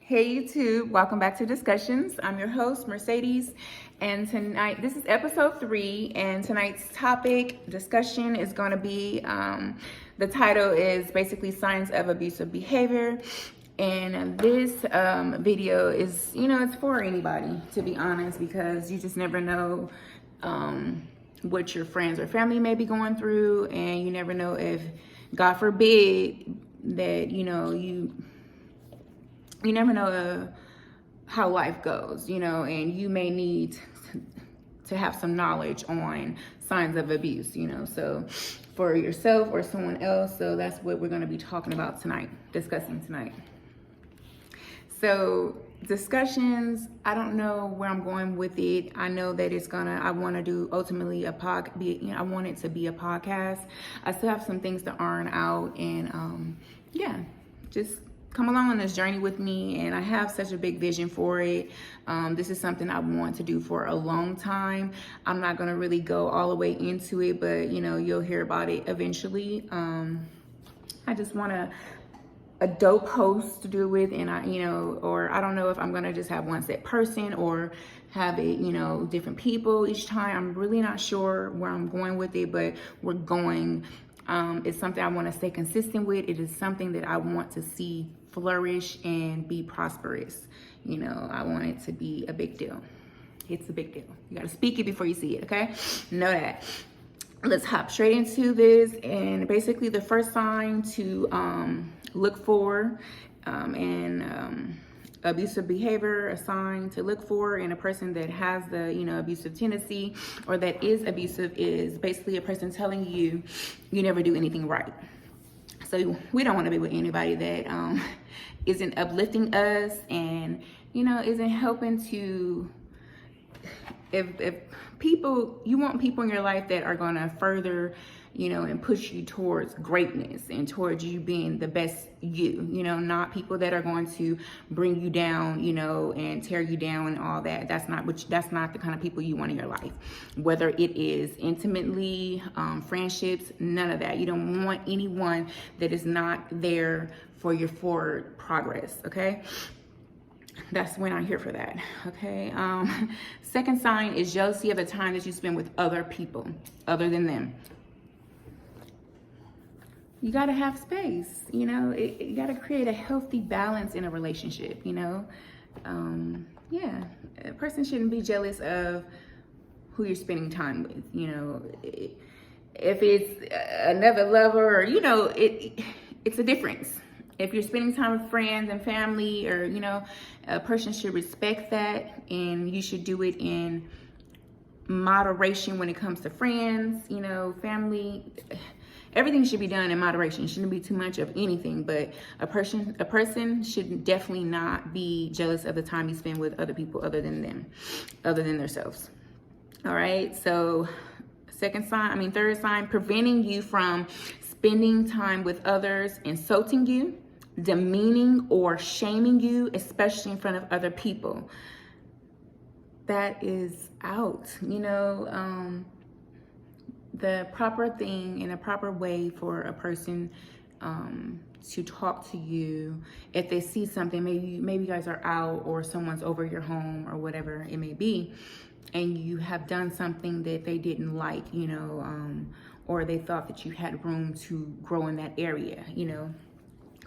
Hey YouTube, welcome back to Discussions. I'm your host, Mercedes, and tonight, this is episode 3, and tonight's discussion is going to be, the title is basically Signs of Abusive Behavior, and this video is, it's for anybody, to be honest, because you just never know what your friends or family may be going through, and you never know if, God forbid, that, you never know how life goes, and you may need to have some knowledge on signs of abuse, so for yourself or someone else. So that's what we're going to be discussing tonight. So discussions, I don't know where I'm going with it. I know that I want to do ultimately I want it to be a podcast. I still have some things to iron out, and just come along on this journey with me, and I have such a big vision for it. This is something I want to do for a long time. I'm not going to really go all the way into it, but you'll hear about it eventually. I just want a dope host to do it with, and or I don't know if I'm going to just have one set person or have it, different people each time. I'm really not sure where I'm going with it, but we're going. It's something I want to stay consistent with. It is something that I want to see flourish and be prosperous. I want it to be a big deal. It's a big deal. You got to speak it before you see it, okay? Know that. Let's hop straight into this. And basically the first sign to look for abusive behavior, a sign to look for in a person that has the abusive tendency or that is abusive, is basically a person telling you you never do anything right. So we don't want to be with anybody that isn't uplifting us and isn't helping to, if people, you want people in your life that are going to further and push you towards greatness and towards you being the best you, not people that are going to bring you down, and tear you down and all that. That's not the kind of people you want in your life, whether it is intimately, friendships, none of that. You don't want anyone that is not there for your forward progress. Okay. That's when I'm here for that. Okay. Second sign is jealousy of the time that you spend with other people other than them. You got to have space, you got to create a healthy balance in a relationship, a person shouldn't be jealous of who you're spending time with, if it's another lover, or, it's a difference. If you're spending time with friends and family, or, a person should respect that, and you should do it in moderation when it comes to friends, family. Everything should be done in moderation. It shouldn't be too much of anything, but a person should definitely not be jealous of the time you spend with other people other than themselves. All right. So third sign, preventing you from spending time with others, insulting you, demeaning or shaming you, especially in front of other people. That is out, the proper thing in a proper way for a person to talk to you if they see something. Maybe you guys are out or someone's over your home or whatever it may be, and you have done something that they didn't like, or they thought that you had room to grow in that area,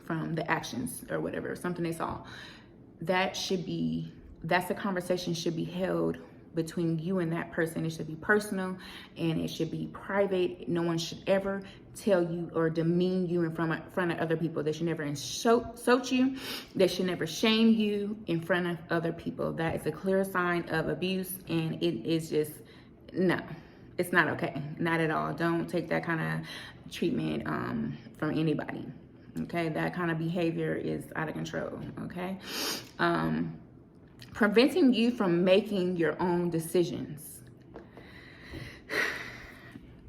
from the actions or whatever, something they saw. That's a conversation should be held between you and that person. It should be personal and it should be private. No one should ever tell you or demean you in front of other people. They should never insult you. They should never shame you in front of other people. That is a clear sign of abuse, and it is just, no, it's not okay. Not at all. Don't take that kind of treatment from anybody. Okay, that kind of behavior is out of control. Okay. Preventing you from making your own decisions.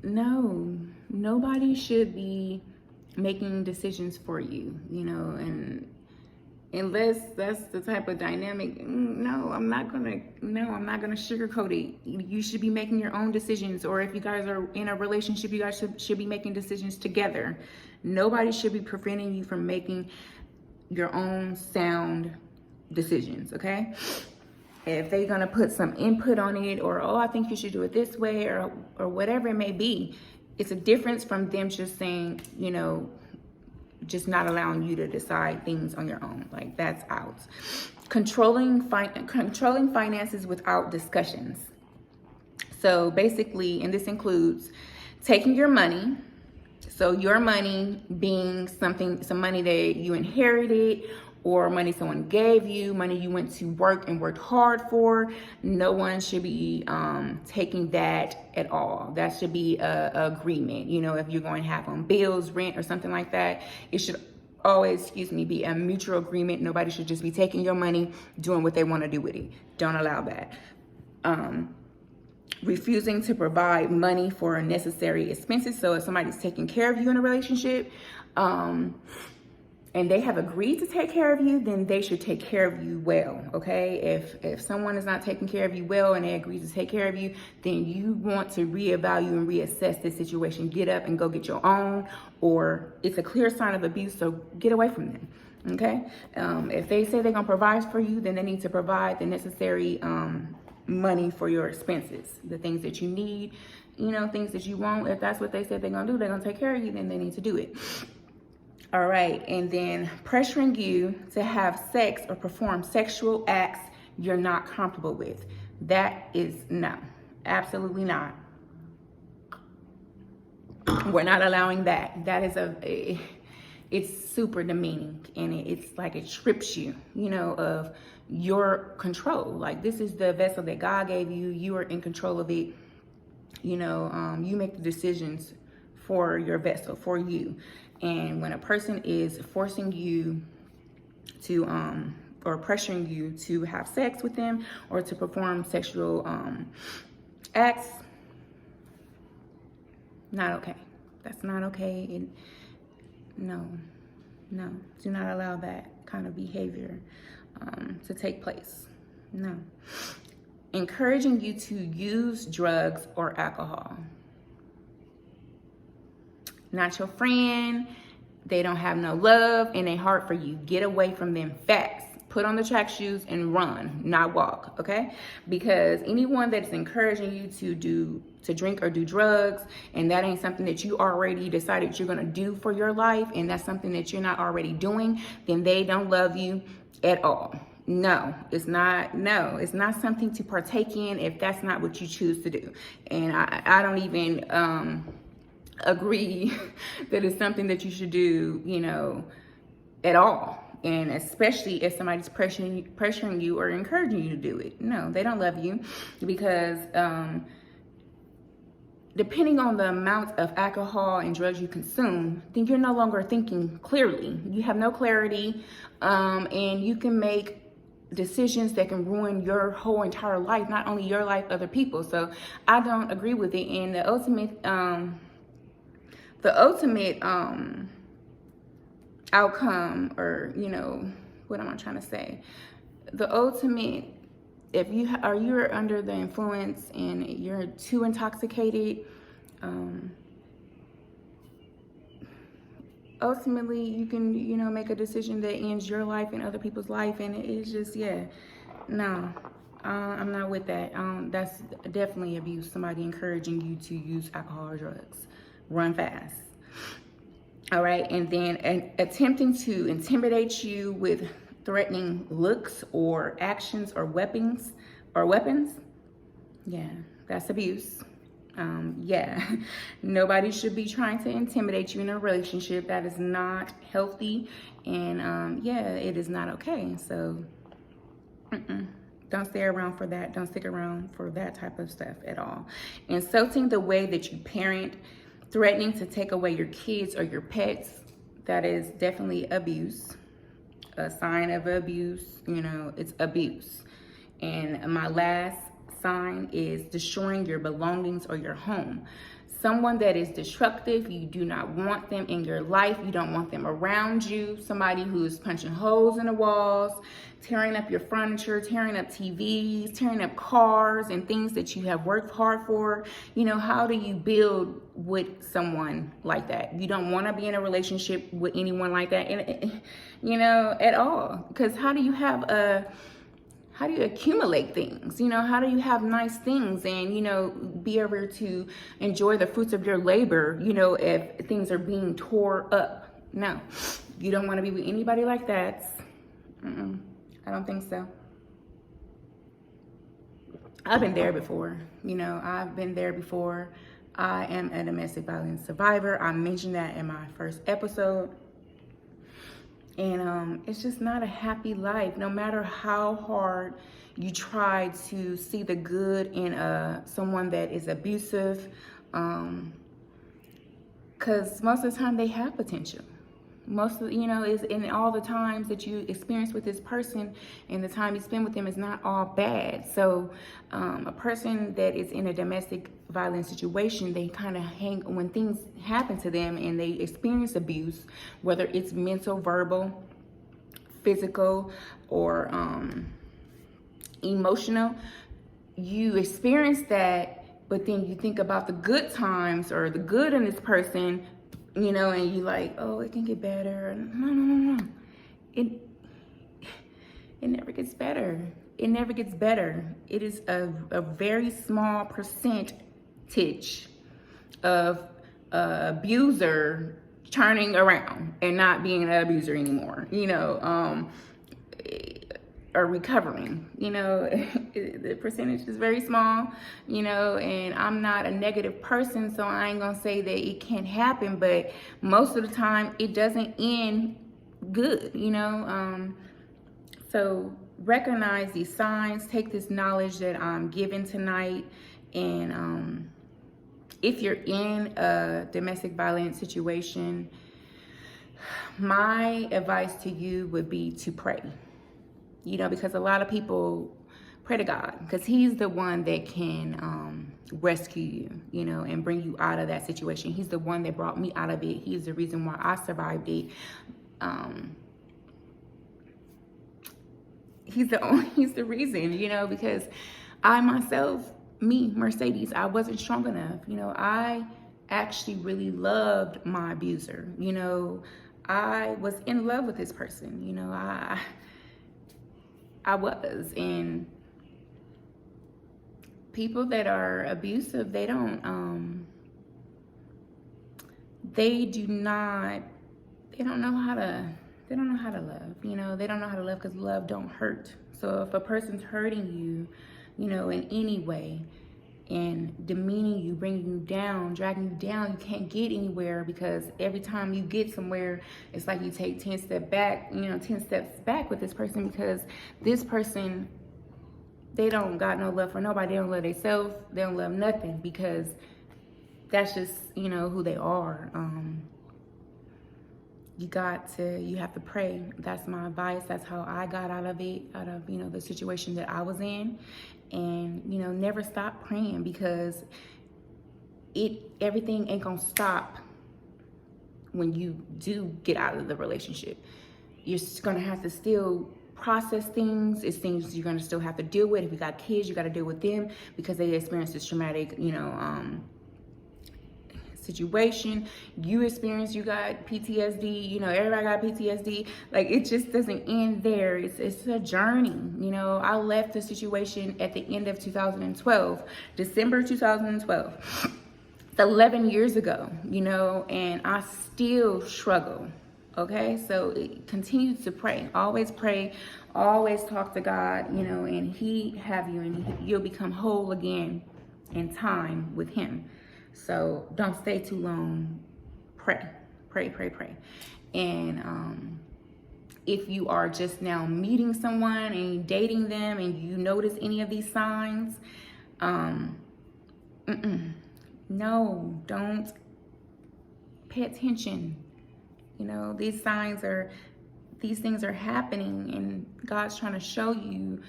No, nobody should be making decisions for you, and unless that's the type of dynamic, no, I'm not gonna sugarcoat it. You should be making your own decisions, or if you guys are in a relationship, you guys should be making decisions together. Nobody should be preventing you from making your own sound decisions, okay? If they're gonna put some input on it, or, oh, I think you should do it this way, or whatever it may be, it's a difference from them just saying, you know, just not allowing you to decide things on your own. Like, that's out. Controlling finances without discussions. So basically, and this includes taking your money. So your money being some money that you inherited, or money someone gave you, money you went to work and worked hard for. No one should be taking that at all. That should be a agreement. You know, if you're going to have on bills, rent, or something like that, it should always, be a mutual agreement. Nobody should just be taking your money, doing what they want to do with it. Don't allow that. Refusing to provide money for necessary expenses. So if somebody's taking care of you in a relationship, and they have agreed to take care of you, then they should take care of you well, okay? If someone is not taking care of you well and they agree to take care of you, then you want to reevaluate and reassess this situation. Get up and go get your own, or it's a clear sign of abuse, so get away from them, okay? If they say they're gonna provide for you, then they need to provide the necessary money for your expenses, the things that you need, things that you want. If that's what they said they're gonna do, they're gonna take care of you, then they need to do it. All right, and then pressuring you to have sex or perform sexual acts you're not comfortable with. That is no, absolutely not. We're not allowing that. That is it's super demeaning, and it's like it strips you, of your control. Like, this is the vessel that God gave you. You are in control of it. You make the decisions for your vessel, for you. And when a person is forcing you to, or pressuring you to have sex with them or to perform sexual acts, not okay. That's not okay. No, do not allow that kind of behavior to take place. No. Encouraging you to use drugs or alcohol. Not your friend. They don't have no love in their heart for you. Get away from them fast. Put on the track shoes and run, not walk, okay? Because anyone that's encouraging you to drink or do drugs, and that ain't something that you already decided you're gonna do for your life, and that's something that you're not already doing, then they don't love you at all. No, it's not something to partake in if that's not what you choose to do. And I don't even agree that it's something that you should do, at all. And especially if somebody's pressuring you or encouraging you to do it. No, they don't love you, because depending on the amount of alcohol and drugs you consume, then you're no longer thinking clearly. You have no clarity, and you can make decisions that can ruin your whole entire life, not only your life, other people. So I don't agree with it. And the ultimate outcome, or what am I trying to say? The ultimate, if you're under the influence and you're too intoxicated, ultimately you can make a decision that ends your life and other people's life, and it's just no. I'm not with that. That's definitely abuse. Somebody encouraging you to use alcohol or drugs. Run fast. All right, and then attempting to intimidate you with threatening looks or actions or weapons. Yeah, that's abuse. Nobody should be trying to intimidate you in a relationship. That is not healthy, and it is not okay. So don't stay around for that. Don't stick around for that type of stuff at all. Insulting the way that you parent, threatening to take away your kids or your pets, that is definitely abuse. A sign of abuse, it's abuse. And my last sign is destroying your belongings or your home. someone that is destructive. You do not want them in your life. You don't want them around you. Somebody who's punching holes in the walls, tearing up your furniture, tearing up TVs, tearing up cars and things that you have worked hard for. You know, how do you build with someone like that? You don't want to be in a relationship with anyone like that, and you know, at all. Because how do you accumulate things? You know, how do you have nice things and, you know, be able to enjoy the fruits of your labor, you know, if things are being tore up? No, you don't want to be with anybody like that. I don't think so. I've been there before. You know, I've been there before. I am a domestic violence survivor. I mentioned that in my first episode. And it's just not a happy life, no matter how hard you try to see the good in someone that is abusive. Because most of the time they have potential. Most of, you know, is in all the times that you experience with this person and the time you spend with them is not all bad. So a person that is in a domestic violence situation, they kind of hang, when things happen to them and they experience abuse, whether it's mental, verbal, physical, or emotional, you experience that, but then you think about the good times or the good in this person, you know, and you like, oh, it can get better. No. It never gets better. It never gets better. It is a very small percentage of abuser turning around and not being an abuser anymore, you know, or recovering, you know. The percentage is very small, you know, and I'm not a negative person, so I ain't gonna say that it can't happen, but most of the time it doesn't end good, you know. So recognize these signs, take this knowledge that I'm giving tonight, and if you're in a domestic violence situation, my advice to you would be to pray. You know, because a lot of people pray to God because he's the one that can rescue you, you know, and bring you out of that situation. He's the one that brought me out of it. He's the reason why I survived it. He's the reason, you know, because I myself, me, Mercedes, I wasn't strong enough. You know, I actually really loved my abuser. You know, I was in love with this person. You know, I was. And people that are abusive, they do not know how to love. You know, they don't know how to love because love don't hurt. So if a person's hurting you, you know, in any way, and demeaning you, bringing you down, dragging you down, you can't get anywhere, because every time you get somewhere, it's like you take 10 steps back with this person, because this person, they don't got no love for nobody. They don't love themselves. They don't love nothing, because that's just, you know, who they are. You have to pray. That's my advice. That's how I got out of it, you know, the situation that I was in. And, you know, never stop praying, because everything ain't gonna stop when you do get out of the relationship. You're gonna have to still process things. It's things you're gonna still have to deal with. If you got kids, you gotta deal with them because they experienced this traumatic, you know, situation. You got PTSD, you know, everybody got PTSD. Like, it just doesn't end there. It's a journey. You know, I left the situation at the end of 2012, December 2012. It's 11 years ago, you know, and I still struggle. Okay, so continue to pray. Always pray. Always talk to God, you know, and He have you, and you'll become whole again in time with Him. So don't stay too long. Pray. And if you are just now meeting someone and dating them and you notice any of these signs, no, don't pay attention. You know, these things are happening, and God's trying to show you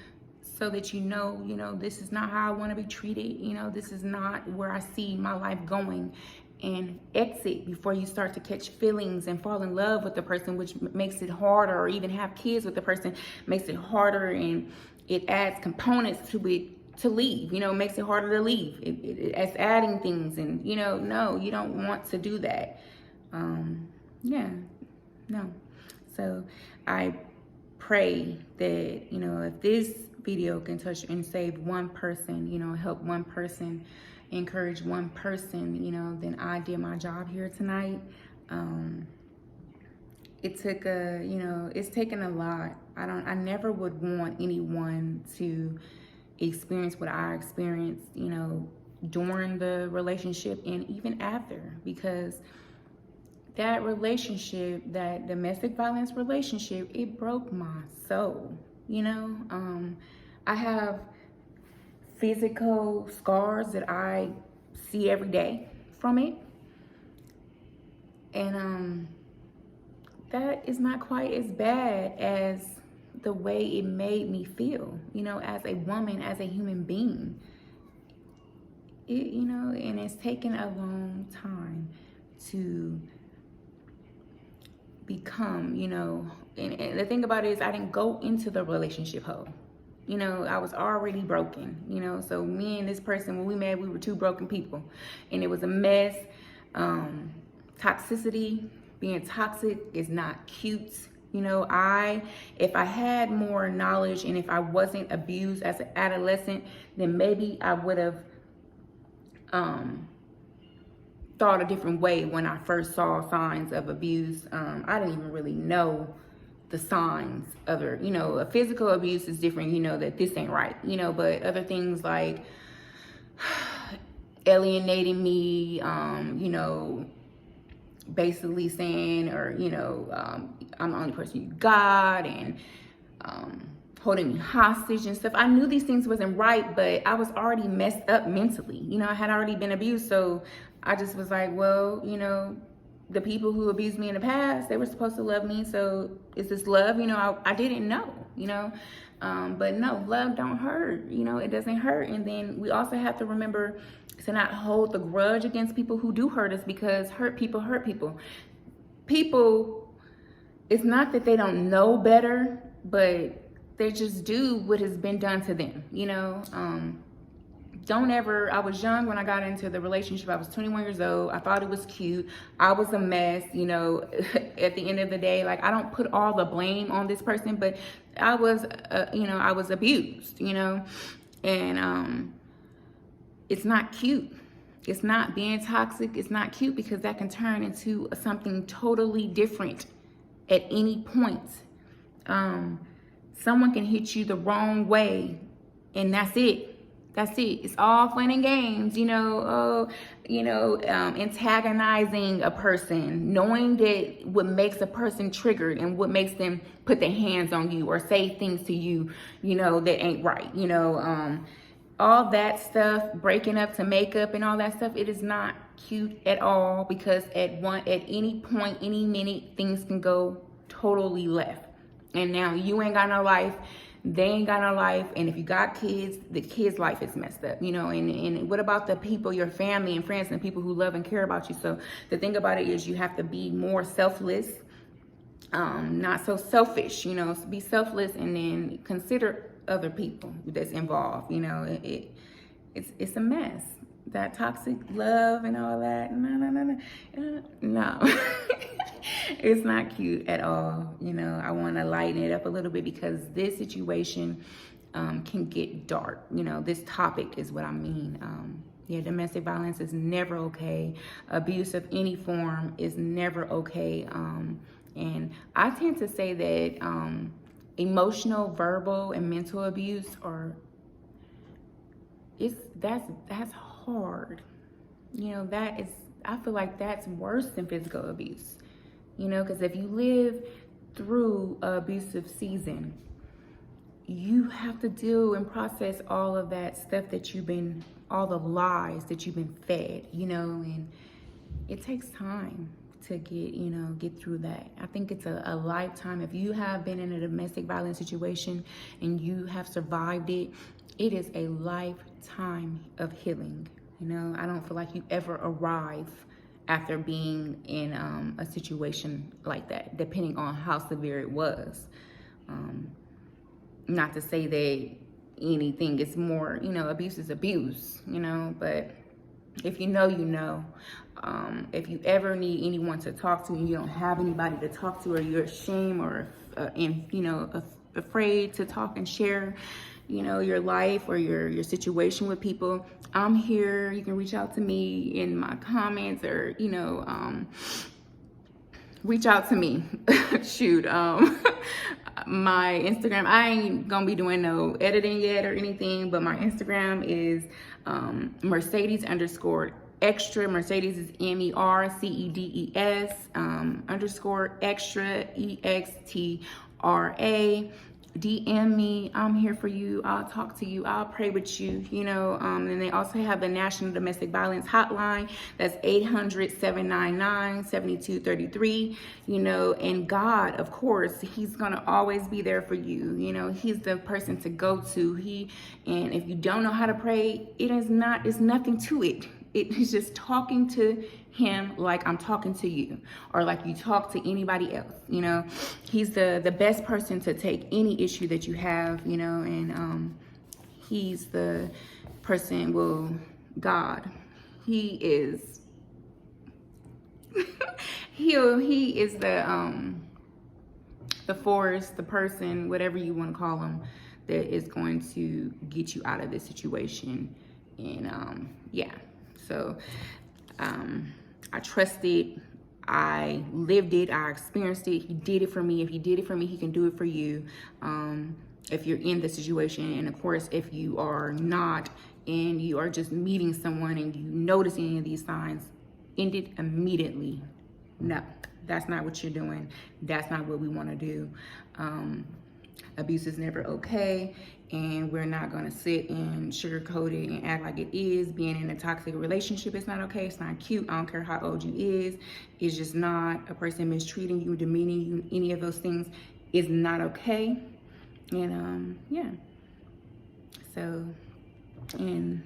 so that you know, this is not how I want to be treated. This is not where I see my life going. And exit before you start to catch feelings and fall in love with the person, which makes it harder, or even have kids with the person makes it harder, and it adds components to it to leave. Makes it harder to leave. It's adding things, and no, you don't want to do that. No. So I pray that if this video can touch and save one person, help one person, encourage one person, then I did my job here tonight. It took it's taken a lot. I never would want anyone to experience what I experienced, during the relationship and even after, because that relationship, that domestic violence relationship, it broke my soul. I have physical scars that I see every day from it. And that is not quite as bad as the way it made me feel, as a woman, as a human being. And it's taken a long time to become, and the thing about it is I didn't go into the relationship whole. I was already broken, so me and this person, when we met, we were two broken people, and it was a mess. Toxicity, being toxic is not cute. If I had more knowledge and if I wasn't abused as an adolescent, then maybe I would have thought a different way when I first saw signs of abuse. I didn't even really know the signs. A physical abuse is different, that this ain't right, but other things like alienating me, basically saying, or, I'm the only person you got, and holding me hostage and stuff. I knew these things wasn't right, but I was already messed up mentally. I had already been abused, so I just was like, well, the people who abused me in the past, they were supposed to love me, so is this love? I didn't know, but no, love don't hurt, it doesn't hurt. And then we also have to remember to not hold the grudge against people who do hurt us, because hurt people hurt people. People, it's not that they don't know better, but they just do what has been done to them, Don't ever, I was young when I got into the relationship. I was 21 years old. I thought it was cute. I was a mess, at the end of the day. Like, I don't put all the blame on this person, but I was, I was abused, and it's not cute. It's not being toxic. It's not cute, because that can turn into something totally different at any point. Someone can hit you the wrong way, and that's it. That's it. It's all fun and games, antagonizing a person, knowing that what makes a person triggered and what makes them put their hands on you or say things to you, that ain't right. All that stuff, breaking up to make up and all that stuff, it is not cute at all, because at any point, any minute, things can go totally left. And now you ain't got no life. They ain't got no life. And if you got kids, the kids' life is messed up, and what about the people, your family and friends and people who love and care about you? So the thing about it is you have to be more selfless, not so selfish, be selfless, and then consider other people that's involved. It's a mess. That toxic love and all that, no. It's not cute at all. I want to lighten it up a little bit, because this situation can get dark. This topic is what I mean. Domestic violence is never okay. Abuse of any form is never okay. And I tend to say that emotional, verbal, and mental abuse that's hard. I feel like that's worse than physical abuse. Because if you live through an abusive season, you have to deal and process all of that stuff that all the lies that you've been fed, and it takes time to get through that. I think it's a lifetime. If you have been in a domestic violence situation and you have survived it, it is a lifetime of healing. I don't feel like you ever arrive after being in a situation like that, depending on how severe it was. Not to say that anything is more, abuse is abuse, but if you know, if you ever need anyone to talk to and you don't have anybody to talk to, or you're ashamed or, afraid to talk and share, your life or your situation with people, I'm here. You can reach out to me in my comments, or, reach out to me. Shoot. My Instagram, I ain't gonna be doing no editing yet or anything, but my Instagram is Mercedes_extra. Mercedes is MERCEDES _extra EXTRA. DM me. I'm here for you. I'll talk to you. I'll pray with you. And they also have the National Domestic Violence Hotline. That's 800-799-7233. And God, of course, He's gonna always be there for you. He's the person to go to. And if you don't know how to pray, it's nothing to it. It's just talking to Him like I'm talking to you, or like you talk to anybody else. He's the best person to take any issue that you have, and He's the person, God, He is He is the force, the person, whatever you want to call Him, that is going to get you out of this situation. And so I trusted, I lived it, I experienced it. He did it for me. If He did it for me, He can do it for you. If you're in the situation, and of course, if you are not, and you are just meeting someone and you notice any of these signs, end it immediately. No, that's not what you're doing. That's not what we want to do. Abuse is never okay, and we're not going to sit and sugarcoat it and act like it is. Being in a toxic relationship is not okay. It's not cute. I don't care how old you is. It's just not. A person mistreating you, demeaning you, any of those things is not okay. And so, and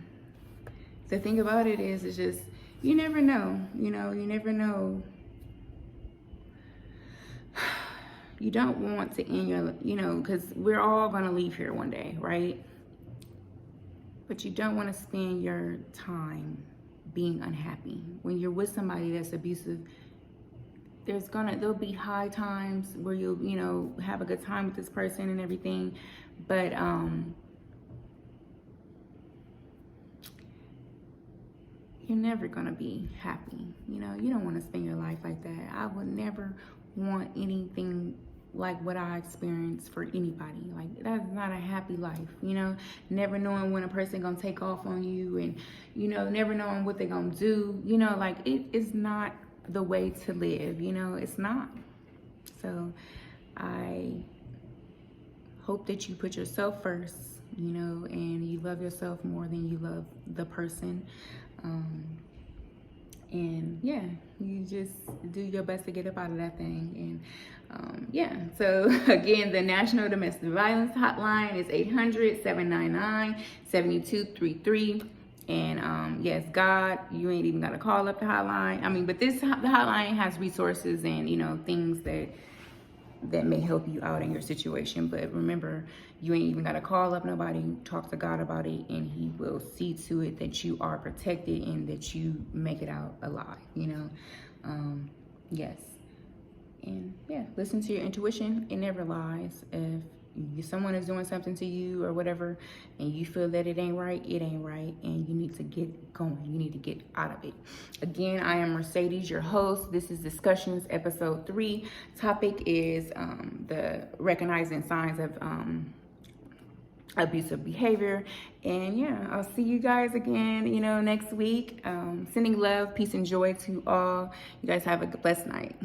the thing about it is, it's just, you never know. You never know. You don't want to end your, because we're all going to leave here one day, right? But you don't want to spend your time being unhappy. When you're with somebody that's abusive, there'll be high times where you'll, have a good time with this person and everything. But, you're never going to be happy. You don't want to spend your life like that. I would never want anything like what I experienced for anybody. Like, that's not a happy life, never knowing when a person gonna take off on you, and never knowing what they're gonna do, like, it is not the way to live. It's not. So I hope that you put yourself first, and you love yourself more than you love the person. And you just do your best to get up out of that thing. And so again, the National Domestic Violence Hotline is 800-799-7233. And yes, God, you ain't even gotta call up the hotline. But the hotline has resources and things that may help you out in your situation. But remember, you ain't even gotta call up nobody. Talk to God about it, and He will see to it that you are protected and that you make it out alive. Yes. And listen to your intuition. It never lies. If someone is doing something to you or whatever, and you feel that it ain't right, and you need to get going. You need to get out of it. Again, I am Mercedes, your host. This is Discussions Episode 3. Topic is the recognizing signs of abusive behavior. And I'll see you guys again, next week. Sending love, peace, and joy to all. You guys have a blessed night.